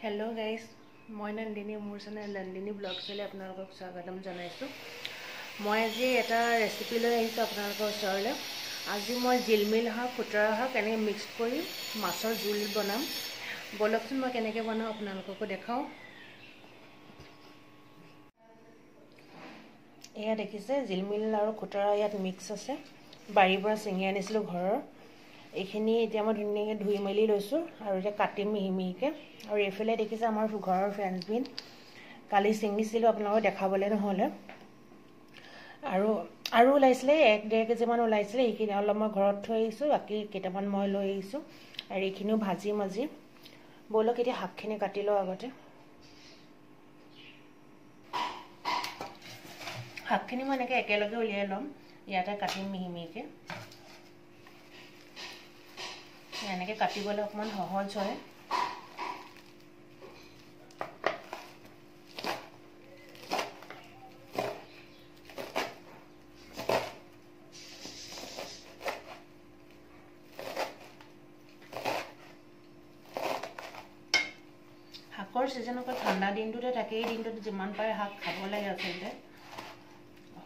Hello guys मैं नंदिनी मोर channel Nandini ब्लग्सले आपनालोকক स्वागतम जनाइছো। मैं आज एटा रेसिपि লৈ আহিছো आपनालोকৰ ওচৰলৈ। আজি মই জিলমিল হাক খুতৰা হাক এনে মিক্স কৰি মাছৰ জোল বনাম। বলকচোন মই কেনেকৈ বনাও आपनालोকক দেখাও। এয়া দেখিছে জিলমিল আৰু খুতৰা ইয়াত মিক্স আছে। বাৰীৰ পৰা চিঙি আনিছিলো ঘৰৰ। এইখিনি এতিয়া মই ধুনীয়াকৈ ধুই মেলি লৈছো আৰু এতিয়া কাটিম মিহিমিহিকে। और एफाले देखिसे आमार घर फ्रेंड्स बिन काली सिंगिसिलो आपनालोকক देखाबले নহলে আৰু ওলাইছিলে 1.5 কেজি মান ওলাইছিলে। এইখিনি অলপ মই ঘৰত থৈ আহিছো, বাকি কেটামান মই লৈ আহিছো আৰু এইখিনিও ভাজি মাজি। বলক এতিয়া হাকখিনি কাটি লও। আগতে হাকখিনি মই এনেকৈ একেলগে উলিয়াই লম। ইয়াতে কাটিম মিহিমিহিকে। এনেকৈ কাটিবলৈ অকমান সহজ হয়। हाकर सीजन अकल ठंडा दिन थके दिन जिमान पारे हाक खाब लगे आसलते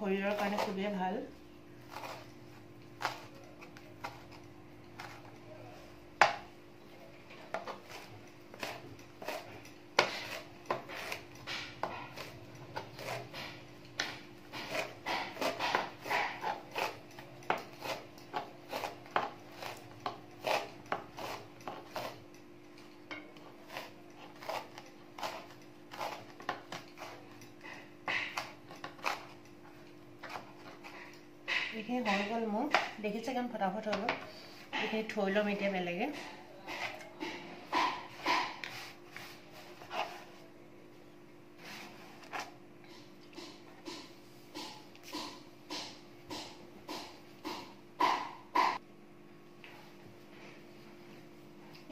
शरीर कारण खूबे भल। ये हो गल मोर देखिसे कम फटाफट हो गल। ये थई लम इतना बेलेगे।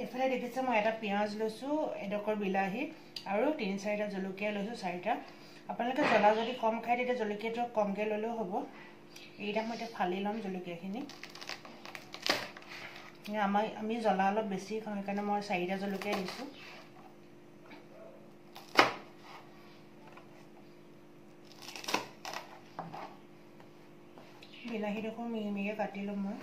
एफाले देखिसे मैं एटा पियाज लैसो, एडकर बिलाही और 3-4टा जलकिया लैसो। 4टा आपनालोके जला जदि कम खाय तेतिया जलकियाটো कमके ललेও হ'ব। এইটা মই ফালি লম জলকীয়াখিনি। আমি জ্বলা অলপ বেছি খাওঁ, সেইকাৰণে মই 4টা জলকীয়া দিছো। বিলাহী দেখো মিহিমিহিকে কাটি লম মই।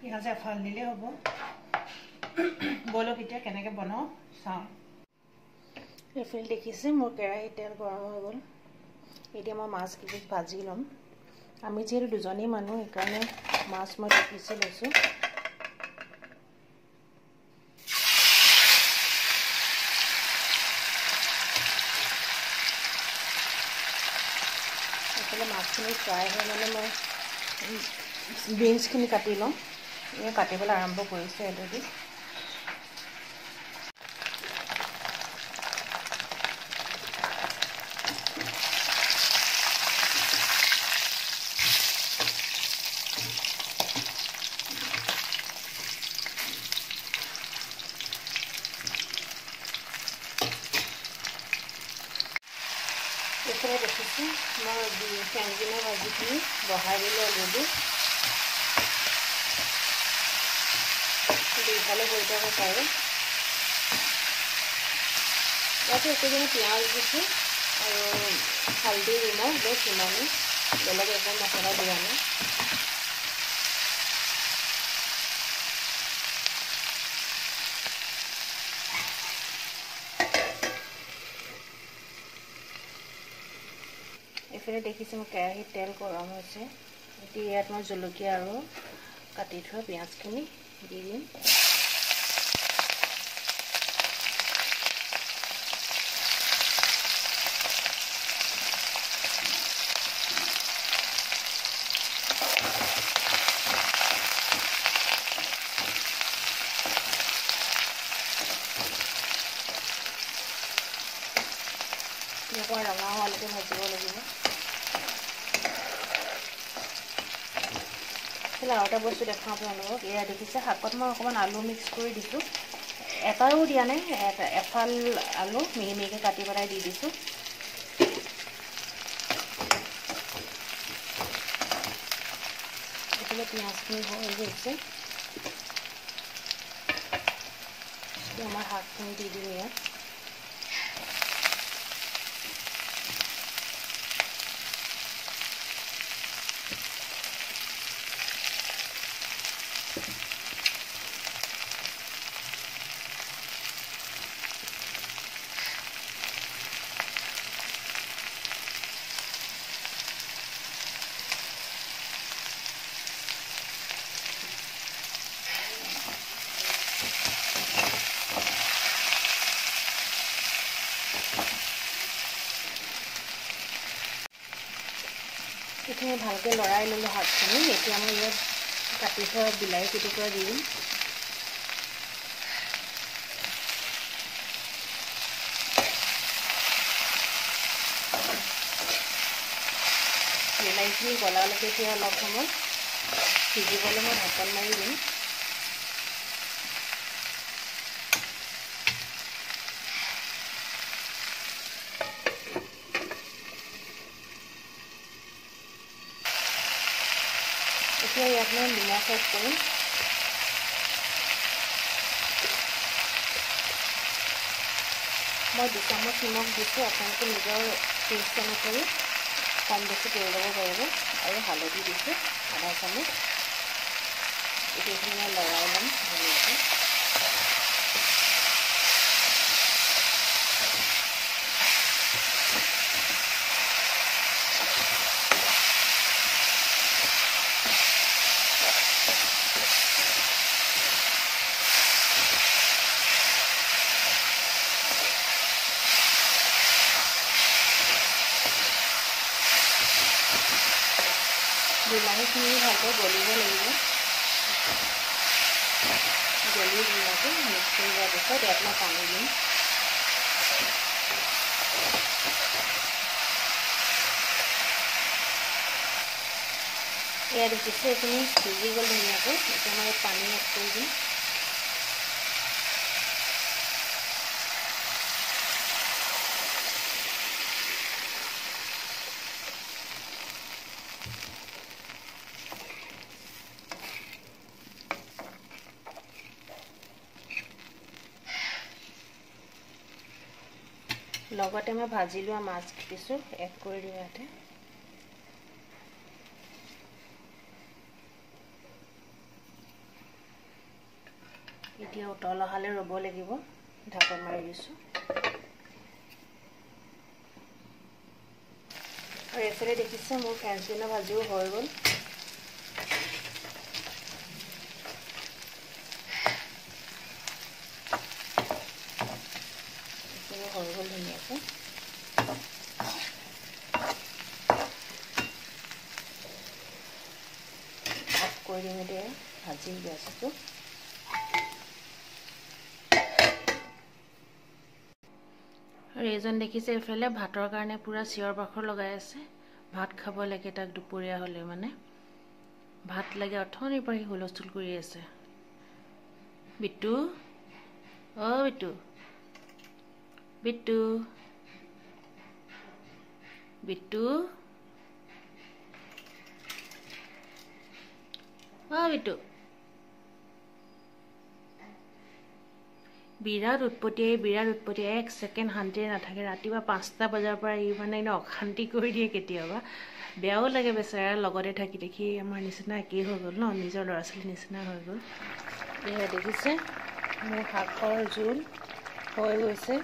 पियाज एफाल दिले हम। बोलक इतना केनेके बनाओ चाओ। एफाल देखिसे मोर केराही तेल गरम हो गल। इतना मैं माछ किछ भाजी लम। आमी जेहेतु दुजनी मानुह हेकाৰণে माछ मैं पिसी लैसो। एफाले माछखिनि फ्राई हो माने मैं बीन्सखिनि काटि लम। ये काटिबले आरम्भ কৰিছে অলৰেডি। এইফালে দেখিছোঁ মই ফ্ৰেঞ্চবিনৰ ভাজিখিনি বহাই দিলোঁ অলৰেডি। দুইফালে হৈ যাব পাৰে। ইয়াতে একেদিনে পিঁয়াজ দিছোঁ আৰু হালধি নিমখ বেছ ইমানেই, বেলেগ একো মছলা দিয়া নাই। এইফালে দেখিছোঁ মোৰ কেৰাহীত তেল গৰম হৈছে। এতিয়া ইয়াত মই জলকীয়া আৰু কাটি থোৱা পিঁয়াজখিনি দি দিম। অকণমান ৰঙা হোৱালৈকে ভাজিব লাগিব। আৰু এটা বস্তু দেখাওঁ আপোনালোকক, এয়া দেখিছে শাকত মই অকণমান আলু মিক্স কৰি দিছোঁ। এটাও দিয়া নাই, এফাল আলু মিহি মিহিকৈ কাটি পেলাই দি দিছোঁ। এইফালে পিঁয়াজখিনি হৈ গৈছে, আমাৰ শাকখিনি দি দিম ইয়াত। এইখিনি ভালকৈ লৰাই ল'লোঁ শাকখিনি। এতিয়া মই ইয়াত কাটি থোৱা বিলাহী কুটুকুৰা দি দিম। বিলাহীখিনি গলালৈকে এতিয়া অলপ সময় সিজিবলৈ মই ঢাকন মাৰি দিম। এতিয়া ইয়াত মই নিমখ এড কৰিম। মই 2 চামুচ নিমখ দিছোঁ, আপোনালোকে নিজৰ টেষ্ট অনুসৰি কম বেছি কৰি ল'ব পাৰিব। আৰু হালধি দিছোঁ আধা চামুচ। এইখিনি মই লৰাই ল'ম ধুনীয়াকৈ। বিলাহীখিনি ভালকৈ গলিব লাগিব। গলি ধুনীয়াকৈ মিক্স কৰি যোৱাৰ পিছত ইয়াত মই পানী দিম। এয়া দেখিছে এইখিনি সিজি গ'ল ধুনীয়াকৈ। এতিয়া মই পানী এড কৰি দিম। লগতে মই ভাজি লোৱা মাছ কিছু এড কৰি দিওঁ ইয়াতে। এতিয়া উতল অহালৈ ৰ'ব লাগিব, ঢাকন মাৰি দিছোঁ। আৰু এইফালে দেখিছে মোৰ ফ্ৰেঞ্চ বিনৰ ভাজিও হৈ গ'ল। হৈ গ'ল ধুনীয়াকৈ। অফ কৰি দিম এতিয়া ভাজি গেছটো। আৰু এইজন দেখিছে এইফালে ভাতৰ কাৰণে পূৰা চিঞৰ বাখৰ লগাই আছে। ভাত খাব লাগে তাক দুপৰীয়া হ'লে, মানে ভাত লাগে অথনিৰ পৰা সি হুলস্থুল কৰি আছে। বিট্টু, অ' বিট্টু, বিট্টু, বিট্টু, অ' বিট্টু। বিৰাট উৎপতীয়া, 1 ছেকেণ্ড শান্তিৰে নাথাকে। ৰাতিপুৱা 5টা বজাৰ পৰা ই মানে অশান্তি কৰি দিয়ে কেতিয়াবা। বেয়াও লাগে বেচেৰা, লগতে থাকি দেখি আমাৰ নিচিনা একেই হৈ গ'ল ন, নিজৰ ল'ৰা ছোৱালীৰ নিচিনা হৈ গ'ল। এয়া দেখিছে মোৰ শাকৰ জোল হৈ গৈছে,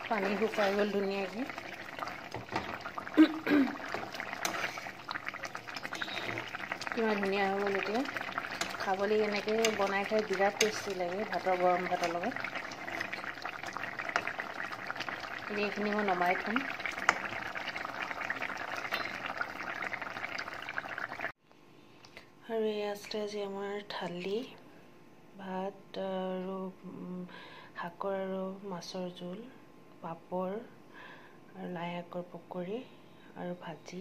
পানী শুকাই গ'ল ধুনীয়াকৈ। কিমান ধুনীয়া হৈ গ'ল। এতিয়া খাবলৈ এনেকৈ বনাই খাই বিৰাট টেষ্টি লাগে ভাতৰ, গৰম ভাতৰ লগত। এইখিনি মই নমাই থ'ম। আৰু এই আছিলে আজি আমাৰ থালি, ভাত আৰু শাকৰ আৰু মাছৰ জোল, পাপৰ আৰু লাই শাকৰ পকৰি আৰু ভাজি।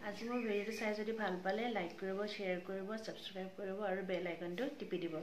আজি মোৰ ভিডিঅ'টো চাই যদি ভাল পালে লাইক কৰিব, শ্বেয়াৰ কৰিব, ছাবস্ক্ৰাইব কৰিব আৰু বেল আইকনটো টিপি দিব।